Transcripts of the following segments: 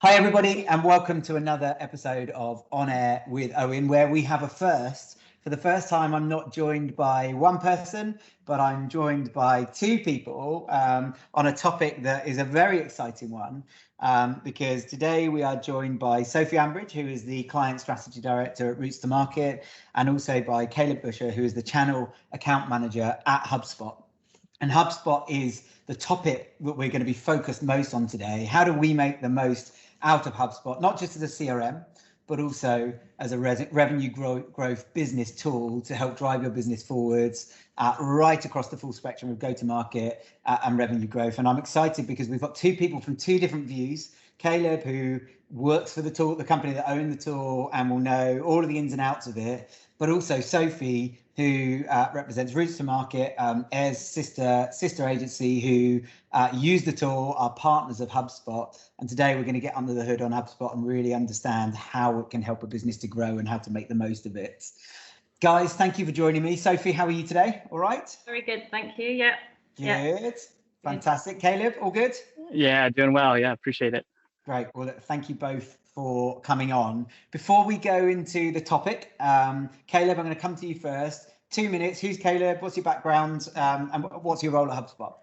Hi everybody, and welcome to another episode of On Air with Owen, where we have a first. For the first time, I'm not joined by one person, but I'm joined by two people on a topic that is a very exciting one, because today we are joined by Sophie Ambridge, who is the Client Strategy Director at Roots2Market, and also by Caleb Buscher, who is the Channel Account Manager at HubSpot. And HubSpot is the topic that we're going to be focused most on today. How do we make the most out of HubSpot, not just as a CRM, but also as a revenue growth business tool to help drive your business forwards right across the full spectrum of go-to-market and revenue growth. And I'm excited because we've got two people from two different views. Caleb, who works for the tool, the company that own the tool and will know all of the ins and outs of it, but also Sophie, who represents Roots2Market, Air's sister agency, who use the tool, are partners of HubSpot. And today we're going to get under the hood on HubSpot and really understand how it can help a business to grow and how to make the most of it. Guys, thank you for joining me. Sophie, how are you today? All right? Very good, thank you. Yeah. Good. Fantastic. Caleb, all good? Yeah, doing well. Yeah, appreciate it. Great. Well, thank you both for coming on. Before we go into the topic, Caleb, I'm going to come to you first. 2 minutes. Who's Caleb? What's your background? And what's your role at HubSpot?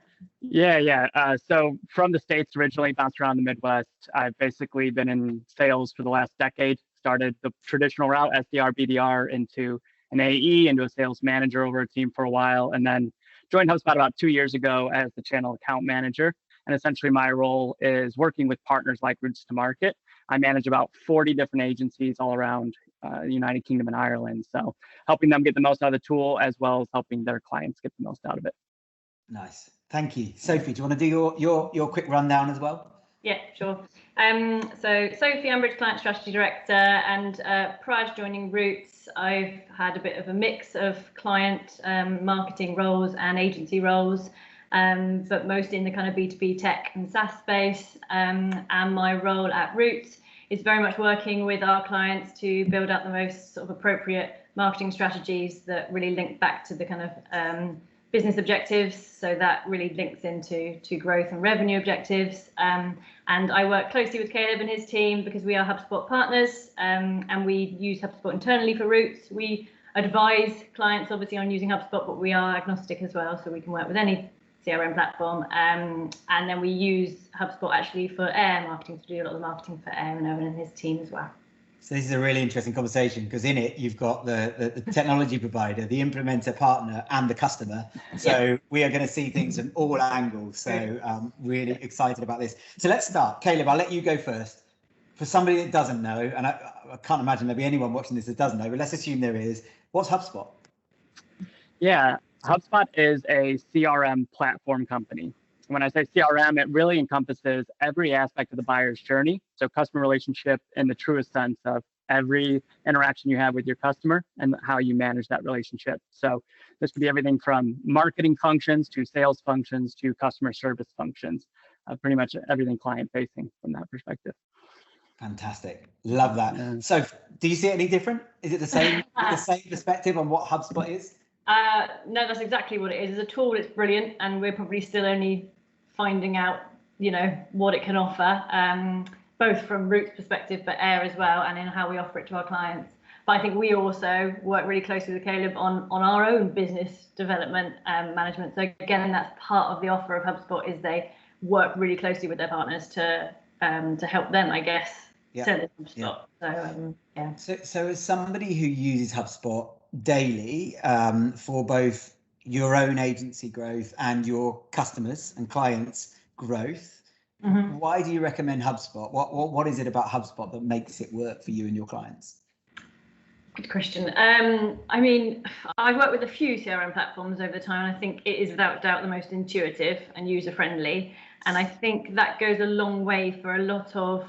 Yeah. So from the States originally, bounced around the Midwest. I've basically been in sales for the last decade. Started the traditional route, SDR, BDR, into an AE, into a sales manager over a team for a while, and then joined HubSpot about 2 years ago as the channel account manager. And essentially my role is working with partners like Roots2Market. I manage about 40 different agencies all around the United Kingdom and Ireland. So helping them get the most out of the tool, as well as helping their clients get the most out of it. Nice. Thank you. Sophie, do you want to do your quick rundown as well? Yeah, sure. So Sophie Ambridge, Client Strategy Director, and prior to joining Roots, I've had a bit of a mix of client marketing roles and agency roles, but mostly in the kind of B2B tech and SaaS space. And my role at Roots is very much working with our clients to build out the most sort of appropriate marketing strategies that really link back to the kind of business objectives. So that really links into growth and revenue objectives. And I work closely with Caleb and his team because we are HubSpot partners, and we use HubSpot internally for Roots. We advise clients obviously on using HubSpot, but we are agnostic as well, so we can work with any CRM platform. And then we use HubSpot actually for Air marketing, to do a lot of the marketing for Air and Owen and his team as well. So this is a really interesting conversation because in it you've got the technology provider, the implementer partner, and the customer. So we are going to see things from all angles. So really excited about this. So let's start. Caleb, I'll let you go first. For somebody that doesn't know, and I can't imagine there'll be anyone watching this that doesn't know, but let's assume there is. What's HubSpot? Yeah, HubSpot is a CRM platform company. When I say CRM, it really encompasses every aspect of the buyer's journey. So customer relationship in the truest sense of every interaction you have with your customer and how you manage that relationship. So this could be everything from marketing functions to sales functions to customer service functions, pretty much everything client facing from that perspective. Fantastic. Love that. So do you see it any different? Is it the same perspective on what HubSpot is? No, that's exactly what it is. As a tool, it's brilliant, and we're probably still only finding out, what it can offer, both from Roots perspective, but Air as well, and in how we offer it to our clients. But I think we also work really closely with Caleb on our own business development management. So again, that's part of the offer of HubSpot, is they work really closely with their partners to help them, I guess, sell it HubSpot. So as somebody who uses HubSpot daily for both your own agency growth and your customers and clients growth, why do you recommend HubSpot? What is it about HubSpot that makes it work for you and your clients? Good question. I mean, I've worked with a few CRM platforms over the time, and I think it is without doubt the most intuitive and user-friendly. And I think that goes a long way for a lot of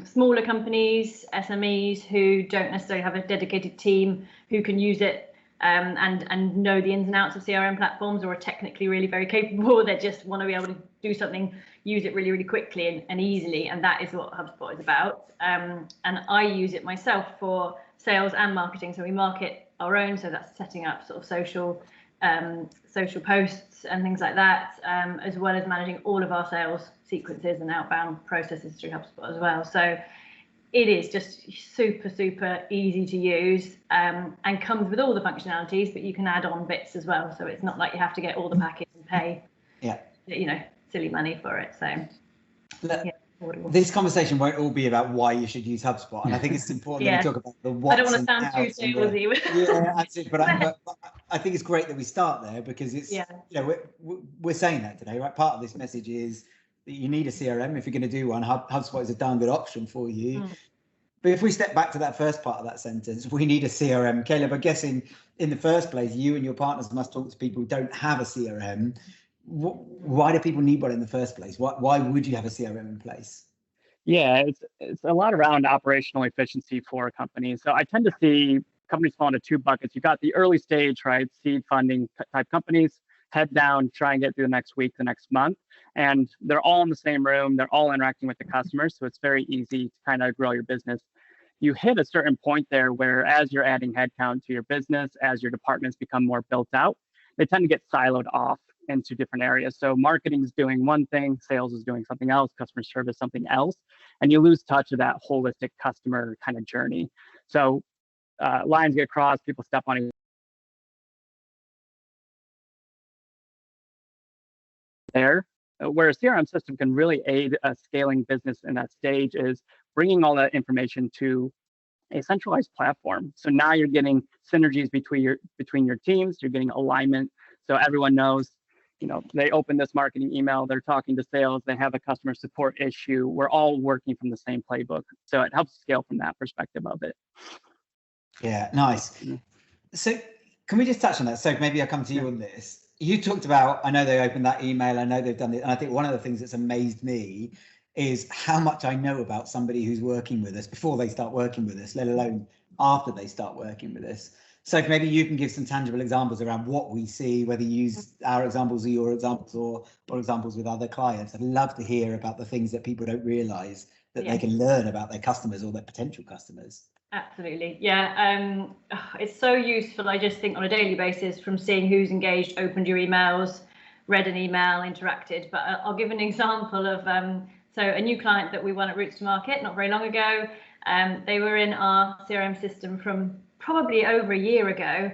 smaller companies, SMEs, who don't necessarily have a dedicated team who can use it and know the ins and outs of CRM platforms, or are technically really very capable. They just want to be able to do something, use it really, really quickly and easily. And that is what HubSpot is about. And I use it myself for sales and marketing. So we market our own. So that's setting up sort of social social posts and things like that, as well as managing all of our sales sequences and outbound processes through HubSpot as well. So it is just super easy to use, and comes with all the functionalities, but you can add on bits as well. So it's not like you have to get all the package and pay, silly money for it. So this conversation won't all be about why you should use HubSpot, and I think it's important that we talk about the what. I don't want to sound too salesy. Yeah, absolutely. But I think it's great that we start there, because it's we're saying that today, right? Part of this message is that you need a CRM if you're going to do one. HubSpot is a darn good option for you. But if we step back to that first part of that sentence, we need a CRM. Caleb, I'm guessing in the first place, you and your partners must talk to people who don't have a CRM. Why do people need one in the first place? Why would you have a CRM in place? Yeah, it's a lot around operational efficiency for companies. So I tend to see companies fall into two buckets. You've got the early stage, right, seed funding type companies, head down, try and get through the next week, the next month. And they're all in the same room. They're all interacting with the customers. So it's very easy to kind of grow your business. You hit a certain point there where as you're adding headcount to your business, as your departments become more built out, they tend to get siloed off into different areas. So marketing is doing one thing, sales is doing something else, customer service something else, and you lose touch of that holistic customer kind of journey. So lines get crossed, people step on each there. Where a CRM system can really aid a scaling business in that stage is bringing all that information to a centralized platform. So now you're getting synergies between your teams, you're getting alignment. So everyone knows, they open this marketing email, they're talking to sales, they have a customer support issue. We're all working from the same playbook. So it helps scale from that perspective of it. Yeah, nice. So can we just touch on that? So maybe I'll come to you on this. You talked about, I know they opened that email, I know they've done it. And I think one of the things that's amazed me is how much I know about somebody who's working with us before they start working with us, let alone after they start working with us. So maybe you can give some tangible examples around what we see, whether you use our examples or your examples or examples with other clients. I'd love to hear about the things that people don't realize that they can learn about their customers or their potential customers. Absolutely. Yeah. It's so useful, I just think, on a daily basis, from seeing who's engaged, opened your emails, read an email, interacted. But I'll give an example of so a new client that we won at Roots2Market not very long ago. They were in our CRM system from probably over a year ago,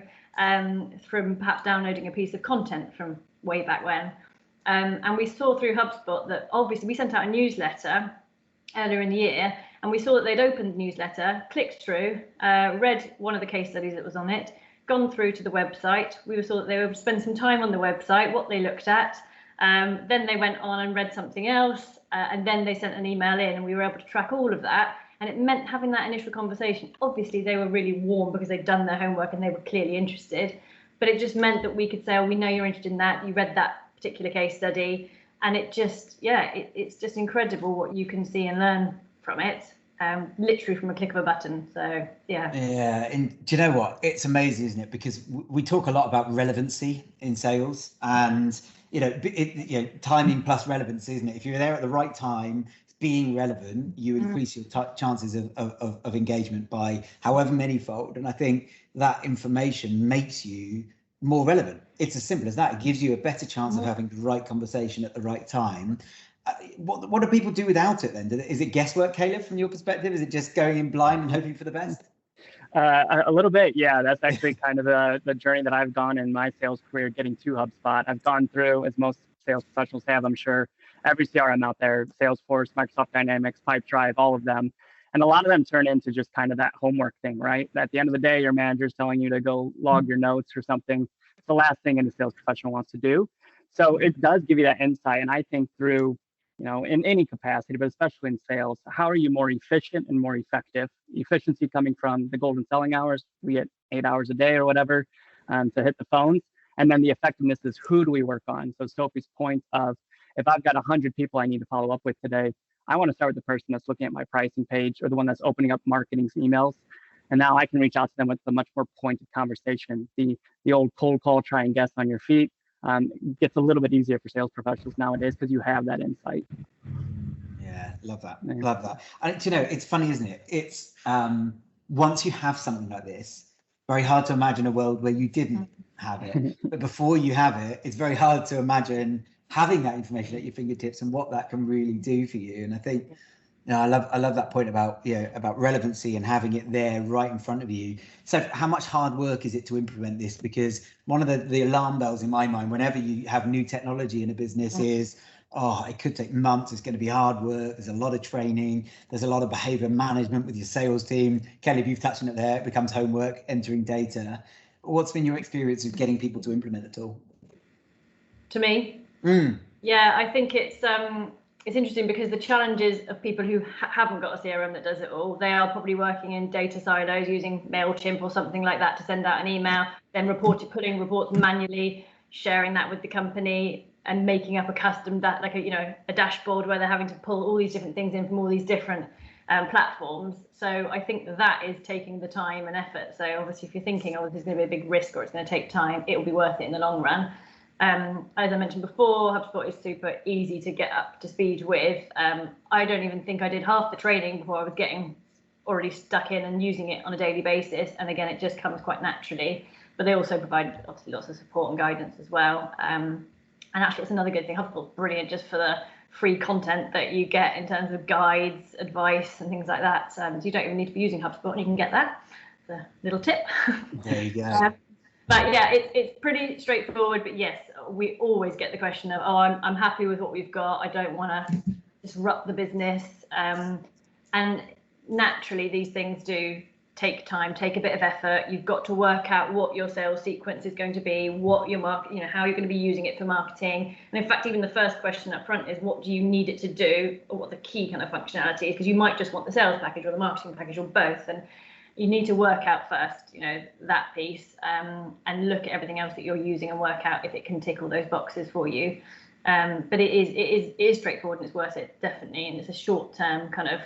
from perhaps downloading a piece of content from way back when. And we saw through HubSpot that obviously we sent out a newsletter earlier in the year, and we saw that they'd opened the newsletter, clicked through, read one of the case studies that was on it, gone through to the website. We saw that they would spend some time on the website, what they looked at. Then they went on and read something else, and then they sent an email in, and we were able to track all of that. And it meant having that initial conversation. Obviously, they were really warm because they'd done their homework and they were clearly interested. But it just meant that we could say, oh, we know you're interested in that. You read that particular case study. And it just, it's just incredible what you can see and learn from it, literally from a click of a button. So, yeah. Yeah. And do you know what? It's amazing, isn't it? Because we talk a lot about relevancy in sales, and, timing plus relevancy, isn't it? If you're there at the right time, being relevant, you increase your chances of engagement by however many fold. And I think that information makes you more relevant. It's as simple as that. It gives you a better chance of having the right conversation at the right time. What do people do without it then? Is it guesswork, Caleb, from your perspective? Is it just going in blind and hoping for the best? A little bit, yeah. That's actually kind of the journey that I've gone in my sales career, getting to HubSpot. I've gone through, as most sales professionals have, I'm sure, every CRM out there, Salesforce, Microsoft Dynamics, Pipedrive, all of them. And a lot of them turn into just kind of that homework thing, right? At the end of the day, your manager's telling you to go log your notes or something. It's the last thing any sales professional wants to do. So it does give you that insight. And I think through, in any capacity, but especially in sales, how are you more efficient and more effective? Efficiency coming from the golden selling hours, we get 8 hours a day or whatever to hit the phones. And then the effectiveness is, who do we work on? So Sophie's point of, if I've got 100 people I need to follow up with today, I want to start with the person that's looking at my pricing page or the one that's opening up marketing's emails. And now I can reach out to them with a much more pointed conversation. The old cold call, try and guess on your feet, gets a little bit easier for sales professionals nowadays because you have that insight. Yeah, love that. Yeah. Love that. And it's funny, isn't it? It's once you have something like this, very hard to imagine a world where you didn't have it. But before you have it, it's very hard to imagine having that information at your fingertips and what that can really do for you. And I think, I love that point about about relevancy and having it there right in front of you. So how much hard work is it to implement this? Because one of the alarm bells in my mind whenever you have new technology in a business is, it could take months, it's going to be hard work, there's a lot of training, there's a lot of behavior management with your sales team. Caleb, you've touched on it there, it becomes homework, entering data. What's been your experience of getting people to implement the tool? To me? Yeah, I think it's interesting because the challenges of people who haven't got a CRM that does it all, they are probably working in data silos using MailChimp or something like that to send out an email, then putting reports manually, sharing that with the company and making up a custom like a dashboard where they're having to pull all these different things in from all these different platforms. So I think that is taking the time and effort. So obviously if you're thinking, this is going to be a big risk or it's going to take time, it will be worth it in the long run. As I mentioned before, HubSpot is super easy to get up to speed with. I don't even think I did half the training before I was getting already stuck in and using it on a daily basis. And again, it just comes quite naturally. But they also provide obviously lots of support and guidance as well. And actually, it's another good thing. HubSpot's brilliant just for the free content that you get in terms of guides, advice, and things like that. So you don't even need to be using HubSpot, and you can get that. It's a little tip. There you go. But yeah, it's pretty straightforward. But yes, we always get the question of, I'm happy with what we've got. I don't want to disrupt the business. And naturally, these things do take time, take a bit of effort. You've got to work out what your sales sequence is going to be, what your market, how you're going to be using it for marketing. And in fact, even the first question up front is, what do you need it to do, or what the key kind of functionality is? Because you might just want the sales package or the marketing package or both. And you need to work out first, that piece, and look at everything else that you're using and work out if it can tick all those boxes for you. But it is straightforward and it's worth it, definitely. And it's a short-term kind of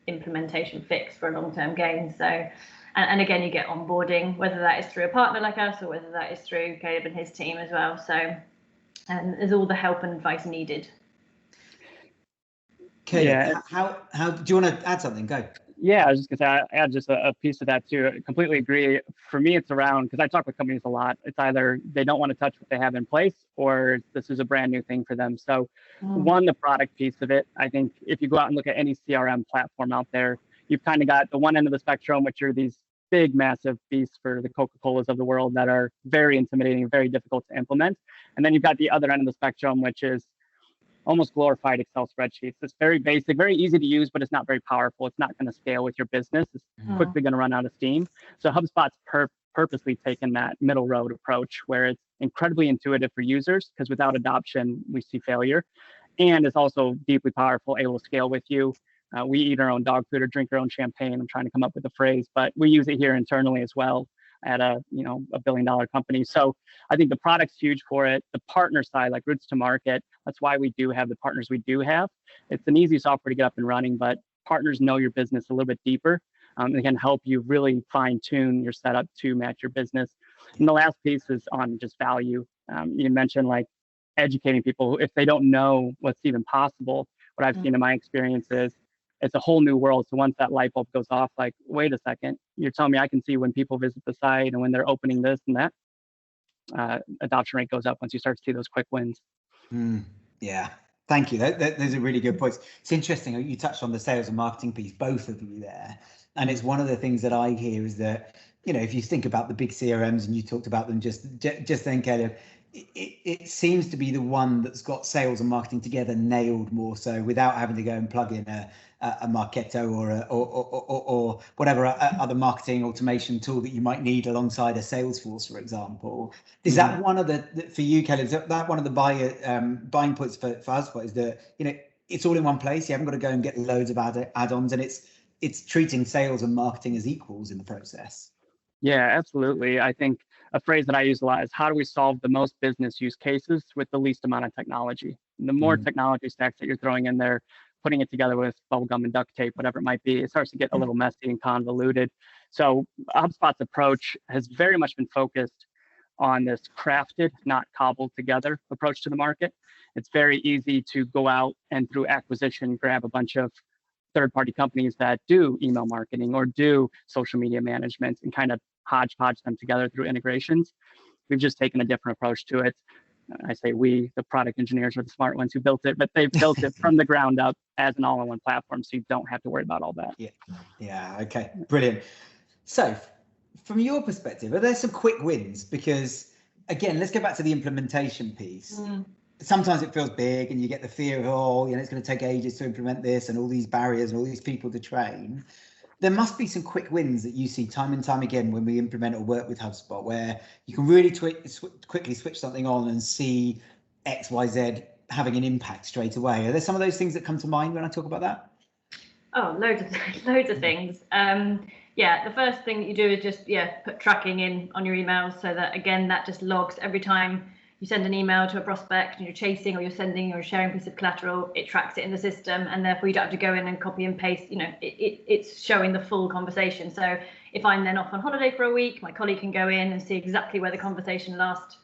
implementation fix for a long-term gain. So, and again, you get onboarding, whether that is through a partner like us or whether that is through Caleb and his team as well. So, there's all the help and advice needed. Okay, yeah. How do you want to add something? Go. Yeah, I was just gonna say, I add just a piece of that too. I completely agree. For me, it's around, because I talk with companies a lot. It's either they don't want to touch what they have in place, or this is a brand new thing for them. So one, the product piece of it, I think if you go out and look at any CRM platform out there, you've kind of got the one end of the spectrum, which are these big, massive beasts for the Coca-Colas of the world that are very intimidating, very difficult to implement. And then you've got the other end of the spectrum, which is almost glorified Excel spreadsheets. It's very basic, very easy to use, but it's not very powerful. It's not going to scale with your business. It's quickly going to run out of steam. So HubSpot's purposely taken that middle road approach where it's incredibly intuitive for users, because without adoption, we see failure. And it's also deeply powerful, able to scale with you. We eat our own dog food or drink our own champagne. I'm trying to come up with a phrase, but we use it here internally as well at a $1 billion company. So I think the product's huge for it. The partner side, like Roots2Market, that's why we do have the partners we do have. It's an easy software to get up and running, but partners know your business a little bit deeper. They can help you really fine tune your setup to match your business. And the last piece is on just value. You mentioned like educating people if they don't know what's even possible. What I've seen in my experience is it's a whole new world. So once that light bulb goes off, like, wait a second, you're telling me I can see when people visit the site and when they're opening this and that, adoption rate goes up once you start to see those quick wins. Yeah, thank you. Those are really good points. It's interesting. You touched on the sales and marketing piece, both of you there. And it's one of the things that I hear is that, if you think about the big CRMs, and you talked about them just then, Caleb, it seems to be the one that's got sales and marketing together nailed more so, without having to go and plug in a Marketo or whatever other marketing automation tool that you might need alongside a Salesforce, for example. Is that one of the for you, Caleb? Is that one of the buying points for HubSpot? Is that it's all in one place. You haven't got to go and get loads of add-ons, and it's treating sales and marketing as equals in the process. Yeah, absolutely. I think a phrase that I use a lot is, how do we solve the most business use cases with the least amount of technology? And the more technology stacks that you're throwing in there, putting it together with bubblegum and duct tape, whatever it might be, it starts to get a little messy and convoluted. So HubSpot's approach has very much been focused on this crafted, not cobbled together approach to the market. It's very easy to go out and through acquisition, grab a bunch of third-party companies that do email marketing or do social media management and kind of hodgepodge them together through integrations. we've just taken a different approach to it. I say we, the product engineers, are the smart ones who built it, but they've built it from the ground up as an all-in-one platform, so you don't have to worry about all that. Yeah. Okay. Brilliant. So, from your perspective, are there some quick wins? Because again, let's go back to the implementation piece. Sometimes it feels big, and you get the fear of, oh, it's going to take ages to implement this, and all these barriers, and all these people to train. There must be some quick wins that you see time and time again when we implement or work with HubSpot, where you can really quickly switch something on and see X, Y, Z having an impact straight away. Are there some of those things that come to mind when I talk about that? Oh, loads of things. The first thing that you do is just put tracking in on your emails, so that again that just logs every time you send an email to a prospect and you're chasing, or you're sending or sharing a piece of collateral, it tracks it in the system, and therefore you don't have to go in and copy and paste. It's showing the full conversation. So if I'm then off on holiday for a week, my colleague can go in and see exactly where the conversation left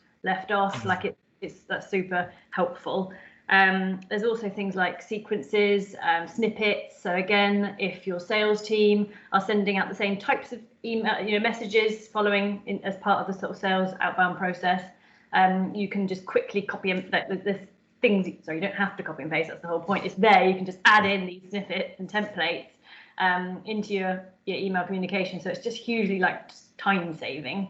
off. That's super helpful. There's also things like sequences, snippets. So again, if your sales team are sending out the same types of email, messages following as part of the sort of sales outbound process, you can just quickly copy the things. So you don't have to copy and paste. That's the whole point. It's there. You can just add in these snippets and templates into your email communication. So it's just hugely time saving.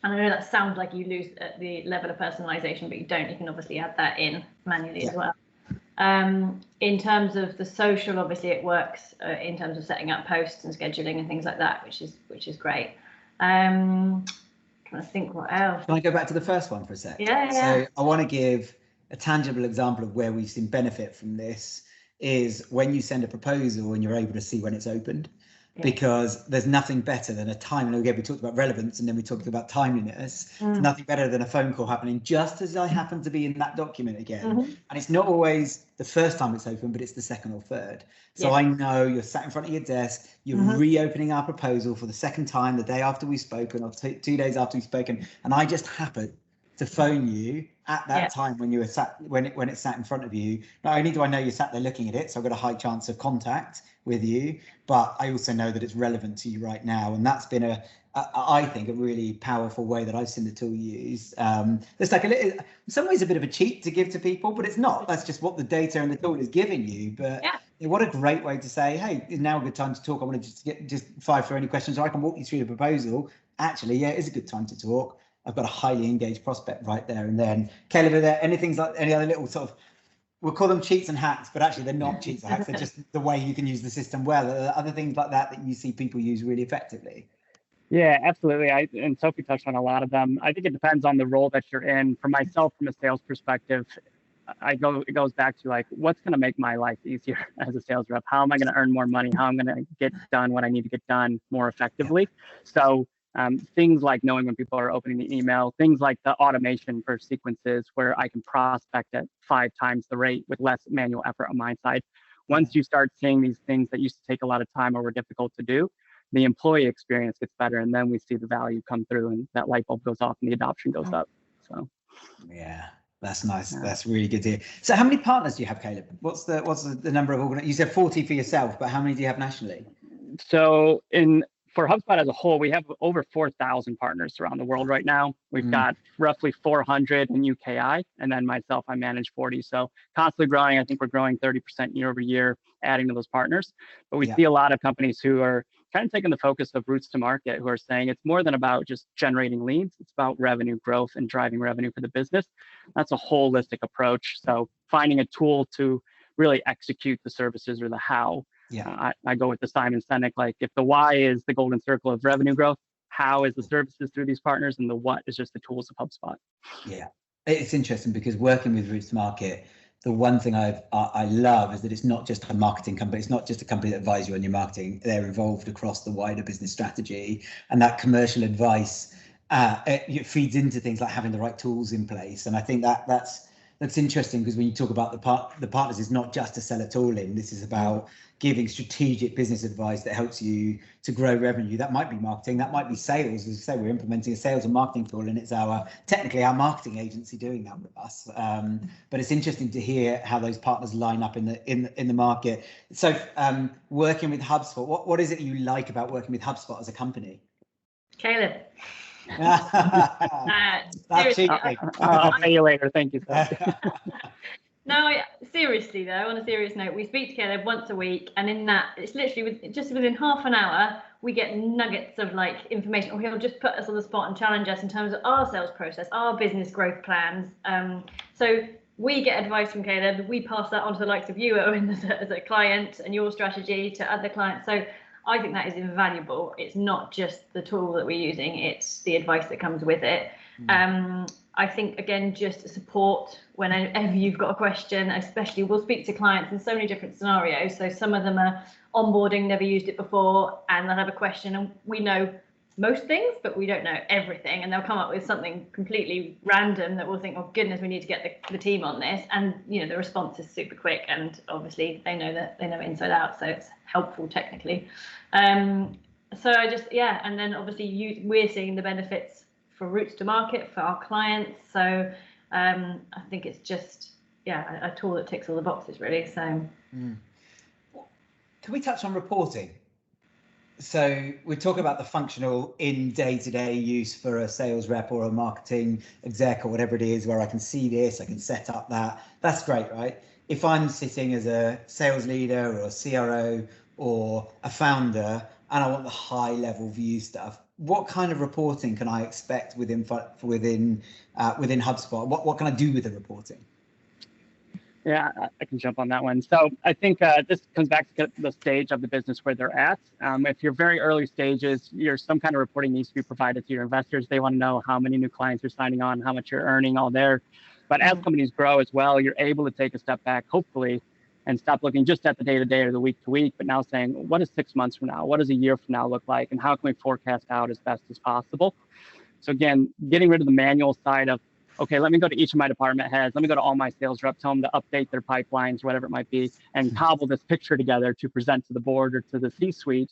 And I know that sounds like you lose at the level of personalization, but you don't. You can obviously add that in manually as well. In terms of the social, obviously it works in terms of setting up posts and scheduling and things like that, which is great. Trying to think what else. Can I go back to the first one for a sec? Yeah. So I want to give a tangible example of where we've seen benefit from this is when you send a proposal and you're able to see when it's opened. Because there's nothing better than a time, and again, we talked about relevance and then we talked about timeliness. There's nothing better than a phone call happening just as I happen to be in that document again. And it's not always the first time it's open, but it's the second or third. So I know you're sat in front of your desk, you're reopening our proposal for the second time the day after we've spoken, or 2 days after we've spoken, and I just happen to phone you at that time when you were sat, when it's sat in front of you. Not only do I know you're sat there looking at it, so I've got a high chance of contact with you, but I also know that it's relevant to you right now. And that's been I think a really powerful way that I've seen the tool used. It's like in some ways a bit of a cheat to give to people, but it's not. That's just what the data and the tool is giving you. But what a great way to say, hey, is now a good time to talk? I want to just fire through any questions, or I can walk you through the proposal. Actually, it is a good time to talk. I've got a highly engaged prospect right there and then. Caleb, are there any things like any other little sort of, we'll call them cheats and hacks, but actually they're not cheats and hacks. They're just the way you can use the system well. Are there other things like that you see people use really effectively? Yeah, absolutely. And Sophie touched on a lot of them. I think it depends on the role that you're in. For myself, from a sales perspective, it goes back to what's going to make my life easier as a sales rep? How am I going to earn more money? How am I going to get done what I need to get done more effectively? So things like knowing when people are opening the email, things like the automation for sequences where I can prospect at 5 times the rate with less manual effort on my side. Once you start seeing these things that used to take a lot of time or were difficult to do, the employee experience gets better, and then we see the value come through and that light bulb goes off and the adoption goes up. So yeah, that's nice. That's really good to hear. So how many partners do you have, Caleb? What's the number of you said 40 for yourself, but how many do you have nationally? So for HubSpot as a whole, we have over 4,000 partners around the world right now. We've got roughly 400 in UKI, and then myself, I manage 40. So constantly growing. I think we're growing 30% year over year, adding to those partners. But we see a lot of companies who are kind of taking the focus of Roots2Market, who are saying it's more than about just generating leads. It's about revenue growth and driving revenue for the business. That's a holistic approach. So finding a tool to really execute the services or the how. I go with the Simon Sinek, if the why is the golden circle of revenue growth, how is the services through these partners, and the what is just the tools of HubSpot. Yeah, it's interesting because working with Roots2Market, the one thing I love is that it's not just a marketing company. It's not just a company that advises you on your marketing. They're involved across the wider business strategy, and that commercial advice it feeds into things like having the right tools in place. And I think that's interesting because when you talk about the partners, it's not just to sell a tool in. This is about giving strategic business advice that helps you to grow revenue. That might be marketing, that might be sales. As you say, we're implementing a sales and marketing tool, and it's technically our marketing agency doing that with us. But it's interesting to hear how those partners line up in the market. So working with HubSpot, what is it you like about working with HubSpot as a company? Caleb. Seriously, I'll pay you later. Thank you, Sophie. No, seriously though, on a serious note, we speak together once a week, and in that, it's literally just within half an hour, we get nuggets of like information, or he'll just put us on the spot and challenge us in terms of our sales process, our business growth plans. So we get advice from Caleb, we pass that on to the likes of you, Owen, as a client, and your strategy to other clients. So I think that is invaluable. It's not just the tool that we're using, it's the advice that comes with it. I think, again, just support whenever you've got a question, especially we'll speak to clients in so many different scenarios. So some of them are onboarding, never used it before, and they'll have a question, and we know most things, but we don't know everything. And they'll come up with something completely random that we'll think, oh, goodness, we need to get the team on this. And, you know, the response is super quick. And obviously they know inside out. So it's helpful technically. So I just, yeah. And then obviously we're seeing the benefits for Roots2Market for our clients. So I think it's just, yeah, a tool that ticks all the boxes really. So can we touch on reporting? So we talk about the functional in day-to-day use for a sales rep or a marketing exec or whatever it is, where I can see this, I can set up that. That's great, right? If I'm sitting as a sales leader or a CRO or a founder and I want the high-level view stuff, what kind of reporting can I expect within HubSpot? What can I do with the reporting? Yeah, I can jump on that one. So I think this comes back to the stage of the business where they're at. If you're very early stages, some kind of reporting needs to be provided to your investors. They want to know how many new clients are signing on, how much you're earning, all there. But as companies grow as well, you're able to take a step back, hopefully, and stop looking just at the day-to-day or the week-to-week, but now saying, what does 6 months from now? What does a year from now look like? And how can we forecast out as best as possible? So again, getting rid of the manual side of, okay, let me go to each of my department heads. Let me go to all my sales reps, tell them to update their pipelines, whatever it might be, and cobble this picture together to present to the board or to the C-suite.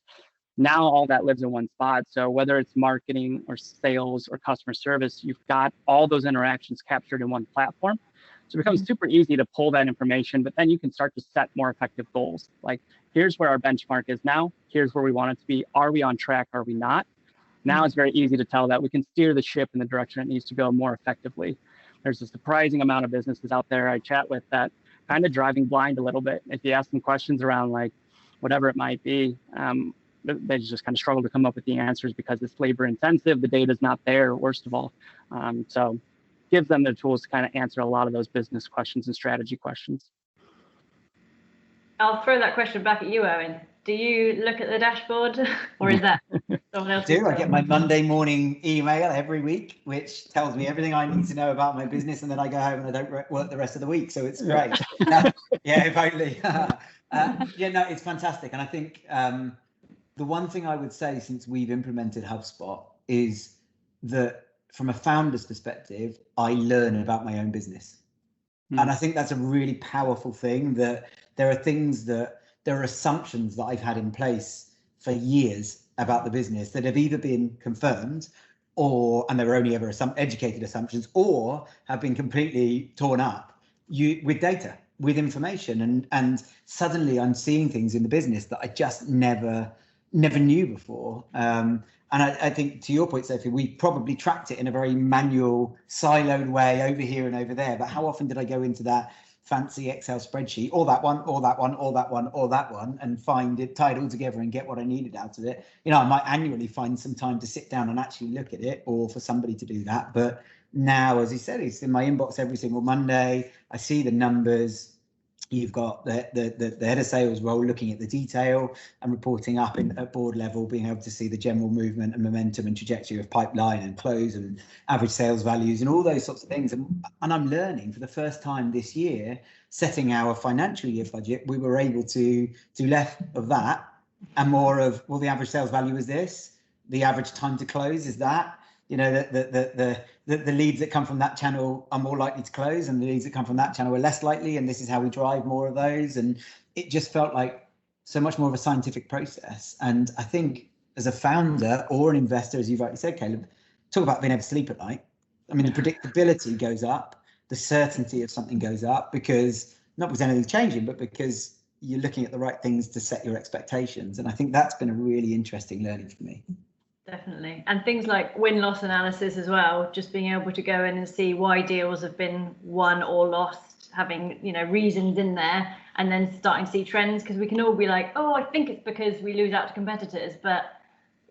Now all that lives in one spot. So whether it's marketing or sales or customer service, you've got all those interactions captured in one platform. So it becomes super easy to pull that information, but then you can start to set more effective goals. Like, here's where our benchmark is now. Here's where we want it to be. Are we on track? Are we not? Now it's very easy to tell that we can steer the ship in the direction it needs to go more effectively. There's a surprising amount of businesses out there I chat with that kind of driving blind a little bit. If you ask them questions around like whatever it might be, they just kind of struggle to come up with the answers because it's labor intensive. The data's not there, worst of all. So gives them the tools to kind of answer a lot of those business questions and strategy questions. I'll throw that question back at you, Owen. Do you look at the dashboard, or is that someone else? I get my Monday morning email every week, which tells me everything I need to know about my business, and then I go home and I don't work the rest of the week. So it's great. Yeah, if only. Yeah, no, it's fantastic. And I think the one thing I would say since we've implemented HubSpot is that from a founder's perspective, I learn about my own business. And I think that's a really powerful thing, that there are assumptions that I've had in place for years about the business that have either been confirmed and there were only ever some educated assumptions, or have been completely torn up with data, with information. And suddenly I'm seeing things in the business that I just never knew before. And I think, to your point, Sophie, we probably tracked it in a very manual, siloed way over here and over there. But how often did I go into that fancy Excel spreadsheet, or that one, or that one, or that one, or that one, and find it, tie it all together and get what I needed out of it? You know, I might annually find some time to sit down and actually look at it, or for somebody to do that. But now, as he said, it's in my inbox every single Monday. I see the numbers. You've got the head of sales role looking at the detail and reporting up at board level, being able to see the general movement and momentum and trajectory of pipeline and close and average sales values and all those sorts of things. And I'm learning for the first time this year, setting our financial year budget, we were able to do less of that and more of, well, the average sales value is this, the average time to close is that. You know, the leads that come from that channel are more likely to close, and the leads that come from that channel are less likely, and this is how we drive more of those. And it just felt like so much more of a scientific process. And I think as a founder or an investor, as you've rightly said, Caleb, talk about being able to sleep at night. I mean, the predictability goes up, the certainty of something goes up, because not because anything's changing, but because you're looking at the right things to set your expectations. And I think that's been a really interesting learning for me. Definitely. And things like win-loss analysis as well, just being able to go in and see why deals have been won or lost, having, you know, reasons in there, and then starting to see trends, because we can all be like, oh, I think it's because we lose out to competitors, but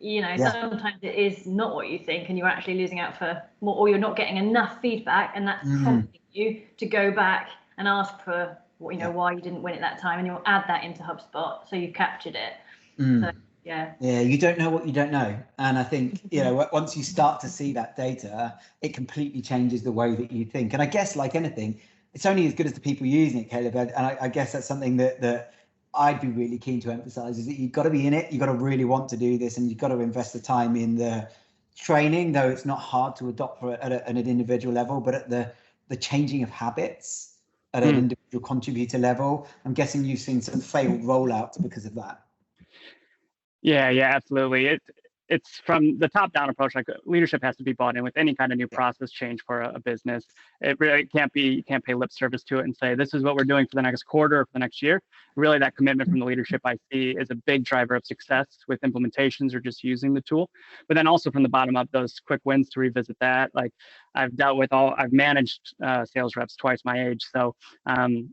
you know, sometimes it is not what you think, and you're actually losing out for more, or you're not getting enough feedback, and that's prompting you to go back and ask for, you know, why you didn't win it that time, and you'll add that into HubSpot, so you've captured it. So, yeah, you don't know what you don't know, and I think, you know, once you start to see that data, it completely changes the way that you think. And I guess, like anything, it's only as good as the people using it, Caleb. And I guess that's something that I'd be really keen to emphasize, is that you've got to be in it, you've got to really want to do this, and you've got to invest the time in the training, though it's not hard to adopt at an individual level, but at the changing of habits at an individual contributor level. I'm guessing you've seen some failed rollouts because of that. Yeah, absolutely. It's from the top-down approach. Like, leadership has to be bought in with any kind of new process change for a business. It really can't pay lip service to it and say, this is what we're doing for the next quarter or for the next year. Really, that commitment from the leadership I see is a big driver of success with implementations or just using the tool. But then also from the bottom up, those quick wins to revisit that. Like, I've managed sales reps twice my age. So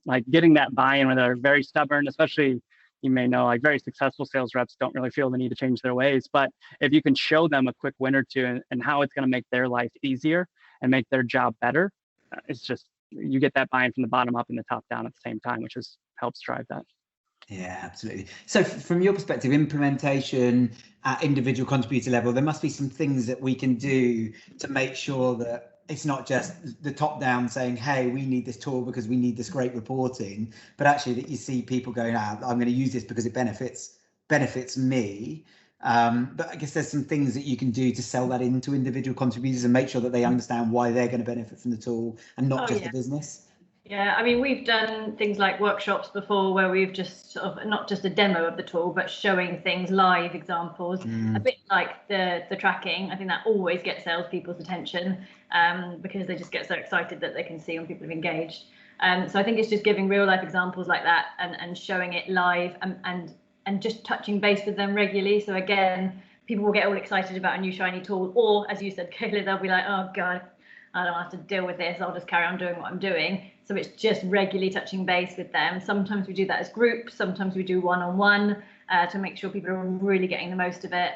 like, getting that buy-in when they're very stubborn, especially, you may know, like, very successful sales reps don't really feel the need to change their ways. But if you can show them a quick win or two and how it's going to make their life easier and make their job better, it's just, you get that buy-in from the bottom up and the top down at the same time, which helps drive that. Yeah, absolutely. So from your perspective, implementation at individual contributor level, there must be some things that we can do to make sure that it's not just the top down saying, hey, we need this tool because we need this great reporting, but actually that you see people going, I'm going to use this because it benefits me. But I guess there's some things that you can do to sell that into individual contributors and make sure that they understand why they're going to benefit from the tool and not just the business. Yeah, I mean, we've done things like workshops before where we've just sort of, not just a demo of the tool, but showing things, live examples, a bit like the tracking. I think that always gets salespeople's attention because they just get so excited that they can see when people have engaged. So I think it's just giving real life examples like that and showing it live and just touching base with them regularly. So again, people will get all excited about a new shiny tool, or as you said, Caleb, they'll be like, oh God, I don't have to deal with this, I'll just carry on doing what I'm doing. So it's just regularly touching base with them. Sometimes we do that as groups, sometimes we do one-on-one to make sure people are really getting the most of it.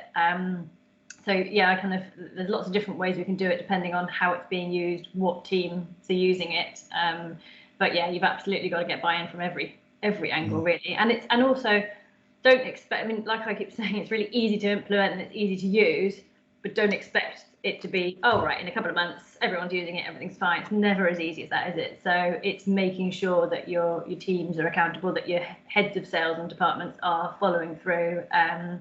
So yeah, there's lots of different ways we can do it depending on how it's being used, what teams are using it. But yeah, you've absolutely got to get buy-in from every angle really. And also don't expect, I mean, like I keep saying, it's really easy to implement and it's easy to use, but don't expect it to be, oh right, in a couple of months everyone's using it, everything's fine. It's never as easy as that, is it? So it's making sure that your teams are accountable, that your heads of sales and departments are following through, and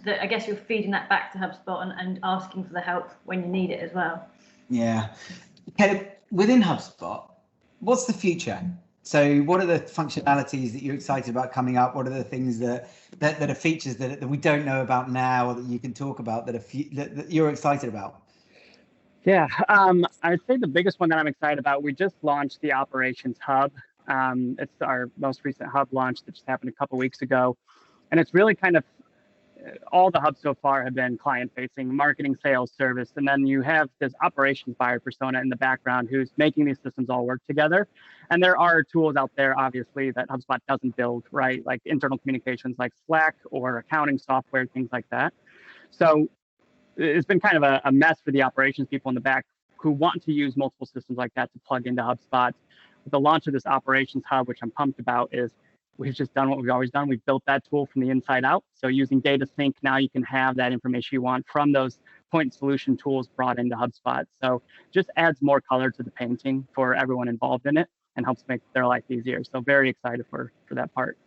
that I guess you're feeding that back to HubSpot and asking for the help when you need it as well. Yeah. Caleb, within HubSpot, what's the future? So what are the functionalities that you're excited about coming up? What are the things that are features that we don't know about now, or that you can talk about that you're excited about? Yeah, I would say the biggest one that I'm excited about, we just launched the Operations Hub. It's our most recent hub launch that just happened a couple weeks ago. And it's really kind of, all the hubs so far have been client-facing, marketing, sales, service, and then you have this operations buyer persona in the background who's making these systems all work together. And there are tools out there, obviously, that HubSpot doesn't build, right? Like internal communications like Slack or accounting software, things like that. So it's been kind of a mess for the operations people in the back who want to use multiple systems like that to plug into HubSpot. With the launch of this Operations Hub, which I'm pumped about, is we've just done what we've always done. We've built that tool from the inside out. So using data sync, now you can have that information you want from those point solution tools brought into HubSpot. So just adds more color to the painting for everyone involved in it and helps make their life easier. So very excited for that part.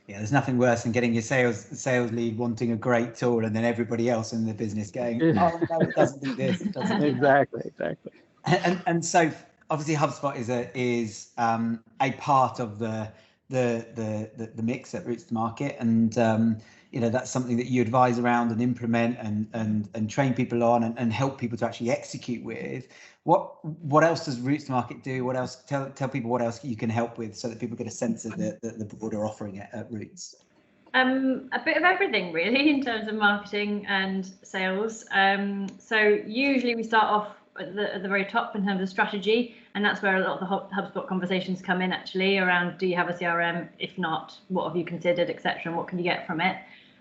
Yeah, there's nothing worse than getting your sales lead wanting a great tool and then everybody else in the business going, oh no, it doesn't do this. It doesn't do exactly. And so obviously HubSpot is a part of the mix at Roots2Market, and you know, that's something that you advise around and implement and train people on and help people to actually execute with. What else does Roots2Market do? What else? Tell people what else you can help with so that people get a sense of the broader offering at Roots. A bit of everything really in terms of marketing and sales. So usually we start off at the very top in terms of strategy, and that's where a lot of the HubSpot conversations come in actually around, do you have a CRM? If not, what have you considered, etc., and what can you get from it?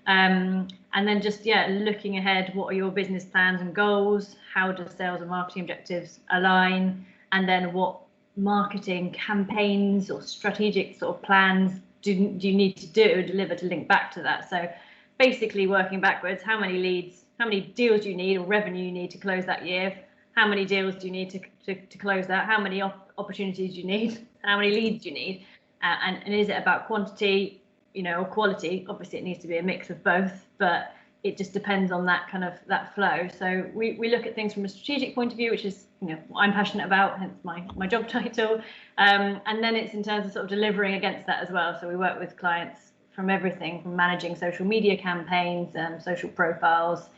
And then just looking ahead, what are your business plans and goals? How do sales and marketing objectives align? And then what marketing campaigns or strategic sort of plans do you need to deliver to link back to that? So basically working backwards, how many leads, how many deals do you need or revenue you need to close that year? How many deals do you need to close that? How many opportunities do you need? How many leads do you need? And is it about quantity, or quality? Obviously it needs to be a mix of both, but it just depends on that flow. So we look at things from a strategic point of view, which is what I'm passionate about, hence my job title. And then it's in terms of sort of delivering against that as well. So we work with clients from everything from managing social media campaigns and social profiles,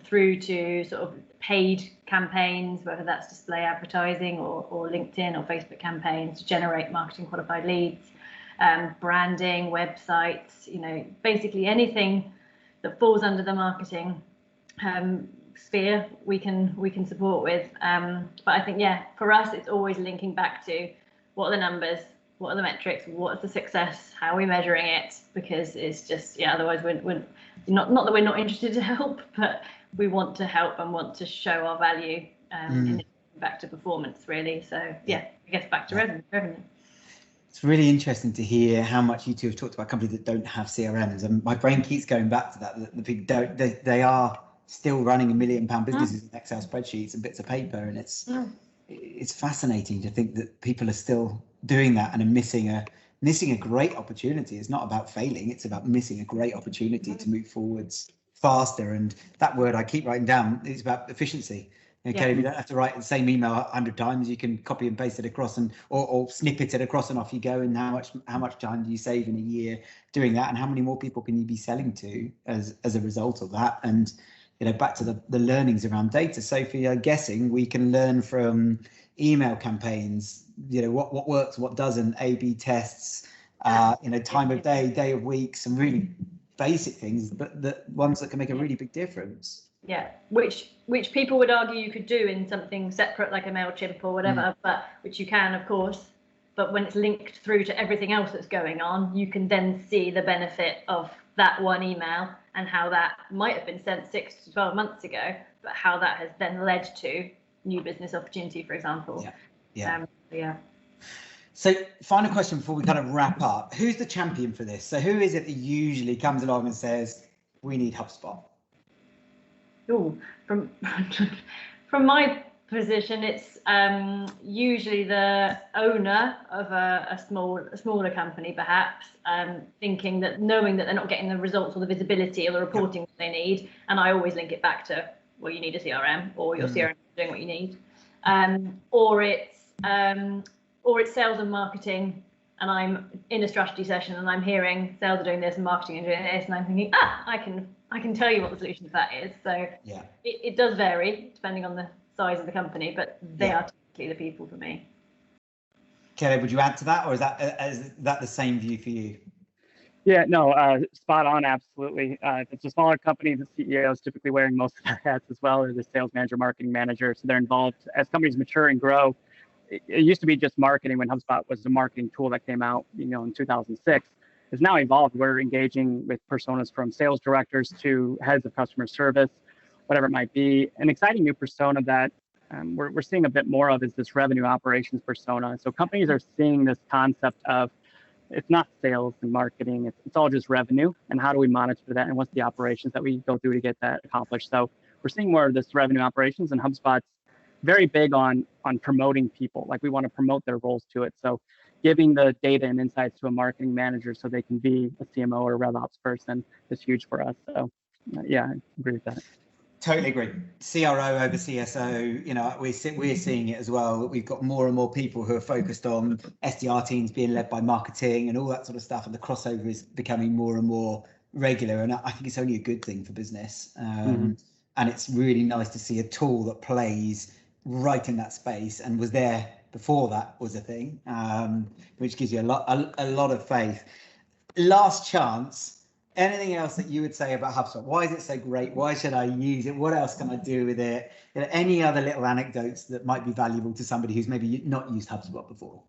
through to sort of paid campaigns, whether that's display advertising or LinkedIn or Facebook campaigns to generate marketing qualified leads, branding, websites, basically anything that falls under the marketing sphere we can support with. But I think for us it's always linking back to what are the numbers, what are the metrics, what's the success, how are we measuring it, because it's just otherwise we're not that we're not interested to help, but we want to help and want to show our value back to performance really. So I guess back to revenue. It's really interesting to hear how much you two have talked about companies that don't have CRMs, and my brain keeps going back to that. The big don't. They are still running £1 million businesses in Excel spreadsheets and bits of paper, and it's fascinating to think that people are still doing that and are missing a great opportunity. It's not about failing; it's about missing a great opportunity to move forwards faster. And that word I keep writing down is about efficiency. Caleb, you don't have to write the same email 100 times. You can copy and paste it across or snippet it across, and off you go. And how much time do you save in a year doing that? And how many more people can you be selling to as a result of that? And back to the learnings around data. Sophie, I'm guessing we can learn from email campaigns. What works, what doesn't, A/B tests. Time of day of week, some really basic things, but the ones that can make a really big difference. Yeah, which people would argue you could do in something separate like a MailChimp or whatever, but which you can, of course. But when it's linked through to everything else that's going on, you can then see the benefit of that one email and how that might have been sent 6 to 12 months ago, but how that has then led to new business opportunity, for example. So final question before we kind of wrap up. Who's the champion for this? So who is it that usually comes along and says, we need HubSpot? Ooh, from my position, it's usually the owner of a smaller company, perhaps, knowing that they're not getting the results or the visibility or the reporting that they need. And I always link it back to, well, you need a CRM, or your CRM is doing what you need, or it's sales and marketing. And I'm in a strategy session and I'm hearing sales are doing this and marketing are doing this, and I'm thinking, I can tell you what the solution to that is. So it does vary depending on the size of the company, but they are typically the people for me. Caleb, would you add to that, or is that the same view for you? Yeah, no, spot on, absolutely. If it's a smaller company, the CEO is typically wearing most of their hats as well, or the sales manager, marketing manager. So they're involved as companies mature and grow. It used to be just marketing when HubSpot was a marketing tool that came out, in 2006. It's now evolved. We're engaging with personas from sales directors to heads of customer service, whatever it might be. An exciting new persona that we're seeing a bit more of is this revenue operations persona. So companies are seeing this concept of it's not sales and marketing, it's all just revenue. And how do we monitor that? And what's the operations that we go through to get that accomplished? So we're seeing more of this revenue operations, and HubSpot's very big on promoting people. Like, we want to promote their roles to it. So giving the data and insights to a marketing manager so they can be a CMO or a RevOps person is huge for us. So I agree with that. Totally agree. CRO over CSO, we're seeing it as well. We've got more and more people who are focused on SDR teams being led by marketing and all that sort of stuff, and the crossover is becoming more and more regular. And I think it's only a good thing for business. And it's really nice to see a tool that plays right in that space and was there before that was a thing, which gives you a lot of faith. Last chance. Anything else that you would say about HubSpot? Why is it so great? Why should I use it? What else can I do with it? Any other little anecdotes that might be valuable to somebody who's maybe not used HubSpot before?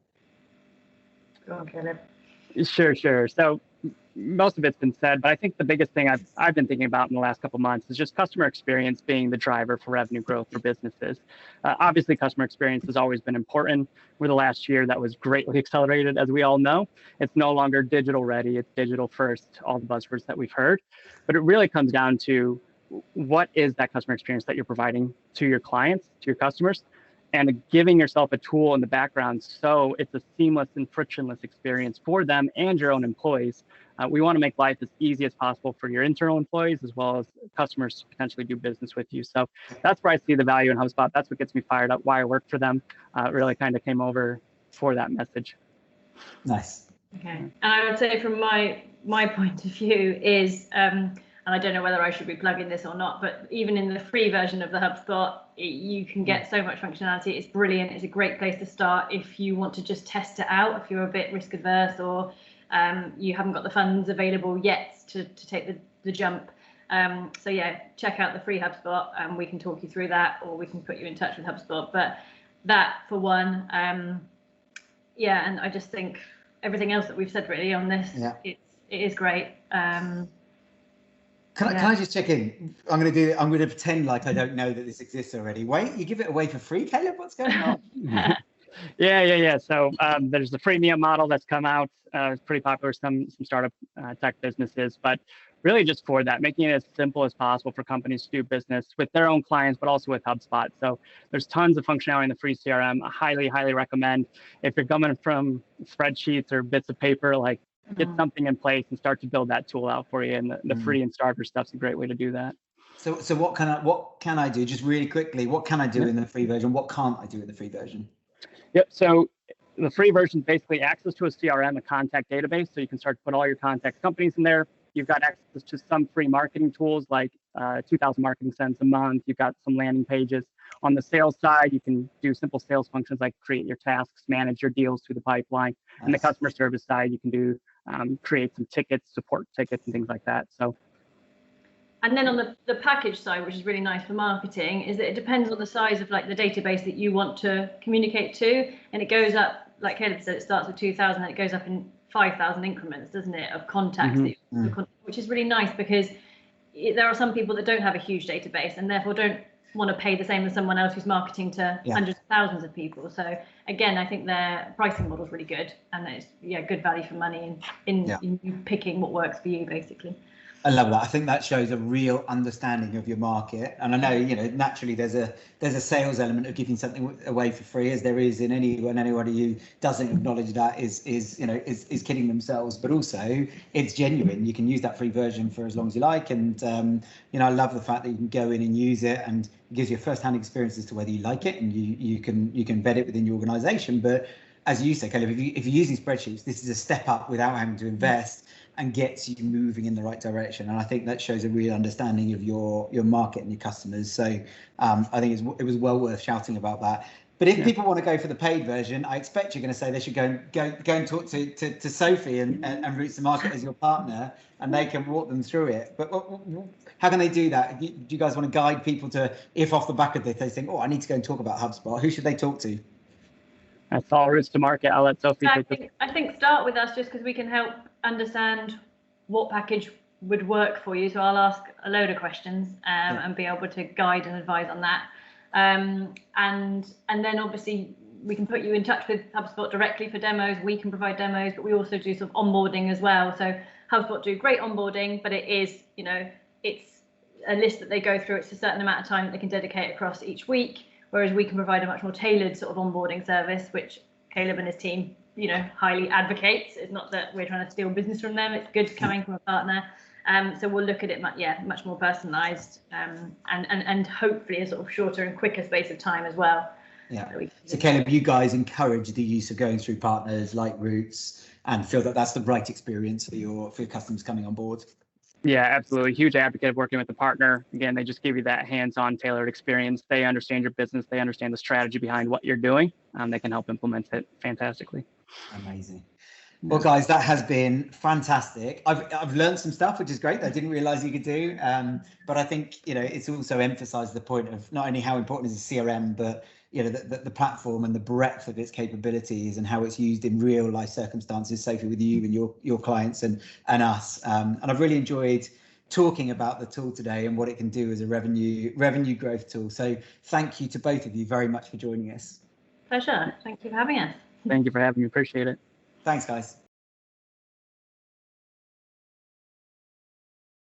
Go on, Caleb. Sure. So most of it's been said, but I think the biggest thing I've been thinking about in the last couple of months is just customer experience being the driver for revenue growth for businesses. Obviously, customer experience has always been important. Over the last year, that was greatly accelerated, as we all know. It's no longer digital ready, it's digital first, all the buzzwords that we've heard. But it really comes down to what is that customer experience that you're providing to your clients, to your customers, and giving yourself a tool in the background so it's a seamless and frictionless experience for them and your own employees. We want to make life as easy as possible for your internal employees as well as customers to potentially do business with you. So that's where I see the value in HubSpot. That's what gets me fired up, why I work for them. Really kind of came over for that message. Nice. Okay. And I would say from my point of view is, and I don't know whether I should be plugging this or not, but even in the free version of the HubSpot, you can get so much functionality. It's brilliant. It's a great place to start if you want to just test it out, if you're a bit risk adverse or you haven't got the funds available yet to take the jump. So yeah, check out the free HubSpot and we can talk you through that, or we can put you in touch with HubSpot. But that for one, yeah, and I just think everything else that we've said really on this, it is great. Can I just check in? I'm going to pretend like I don't know that this exists already. Wait, you give it away for free, Caleb? What's going on? Yeah. So there's the freemium model that's come out. It's pretty popular with some startup tech businesses, but really just for that, making it as simple as possible for companies to do business with their own clients, but also with HubSpot. So there's tons of functionality in the free CRM. I highly recommend, if you're coming from spreadsheets or bits of paper, like get something in place and start to build that tool out for you. And the free and starter stuff's a great way to do that. So what can I do, just really quickly? What can I do in the free version? What can't I do in the free version? Yep. So the free version is basically access to a CRM, a contact database. So you can start to put all your contact companies in there. You've got access to some free marketing tools like 2,000 marketing cents a month. You've got some landing pages. On the sales side, you can do simple sales functions like create your tasks, manage your deals through the pipeline. Nice. And the customer service side, you can do create some tickets, support tickets, and things like that. So. And then on the package side, which is really nice for marketing, is that it depends on the size of like the database that you want to communicate to, and it goes up, like Caleb said, it starts with 2,000 and it goes up in 5,000 increments, doesn't it, of contacts, which is really nice because there are some people that don't have a huge database and therefore don't want to pay the same as someone else who's marketing to hundreds of thousands of people. So again, I think their pricing model is really good, and it's good value for money in you picking what works for you, basically. I love that. I think that shows a real understanding of your market. And I know, naturally there's a sales element of giving something away for free, as there is in anybody who doesn't acknowledge that is kidding themselves. But also it's genuine. You can use that free version for as long as you like. And I love the fact that you can go in and use it, and it gives you a first-hand experience as to whether you like it, and you can embed it within your organization. But as you say, Caleb, if you're using spreadsheets, this is a step up without having to invest, and gets you moving in the right direction. And I think that shows a real understanding of your market and your customers. So I think it was well worth shouting about that. But if people want to go for the paid version, I expect you're going to say they should go and talk to Sophie and Roots2Market as your partner, and they can walk them through it. But how can they do that? Do you guys want to guide people to, if off the back of this they think, I need to go and talk about HubSpot, who should they talk to? That's all Roots2Market. I'll let Sophie take this. I think start with us, just because we can help understand what package would work for you. So I'll ask a load of questions and be able to guide and advise on that. And then obviously we can put you in touch with HubSpot directly for demos. We can provide demos, but we also do sort of onboarding as well. So HubSpot do great onboarding, but it is, it's a list that they go through. It's a certain amount of time that they can dedicate across each week. Whereas we can provide a much more tailored sort of onboarding service, which Caleb and his team, highly advocates. It's not that we're trying to steal business from them. It's good coming from a partner. So we'll look at it, much more personalised and hopefully a sort of shorter and quicker space of time as well. Yeah. So Caleb, you guys encourage the use of going through partners like Roots and feel that that's the right experience for your customers coming on board. Yeah, absolutely. Huge advocate of working with a partner. Again, they just give you that hands-on tailored experience. They understand your business. They understand the strategy behind what you're doing. They can help implement it fantastically. Amazing. Well, guys, that has been fantastic. I've learned some stuff, which is great. I didn't realize you could do. But I think, it's also emphasized the point of not only how important is a CRM, but the platform and the breadth of its capabilities and how it's used in real life circumstances, Sophie, with you and your clients and us. And I've really enjoyed talking about the tool today and what it can do as a revenue growth tool. So thank you to both of you very much for joining us. Pleasure. Thank you for having us. Thank you for having me. Appreciate it. Thanks, guys.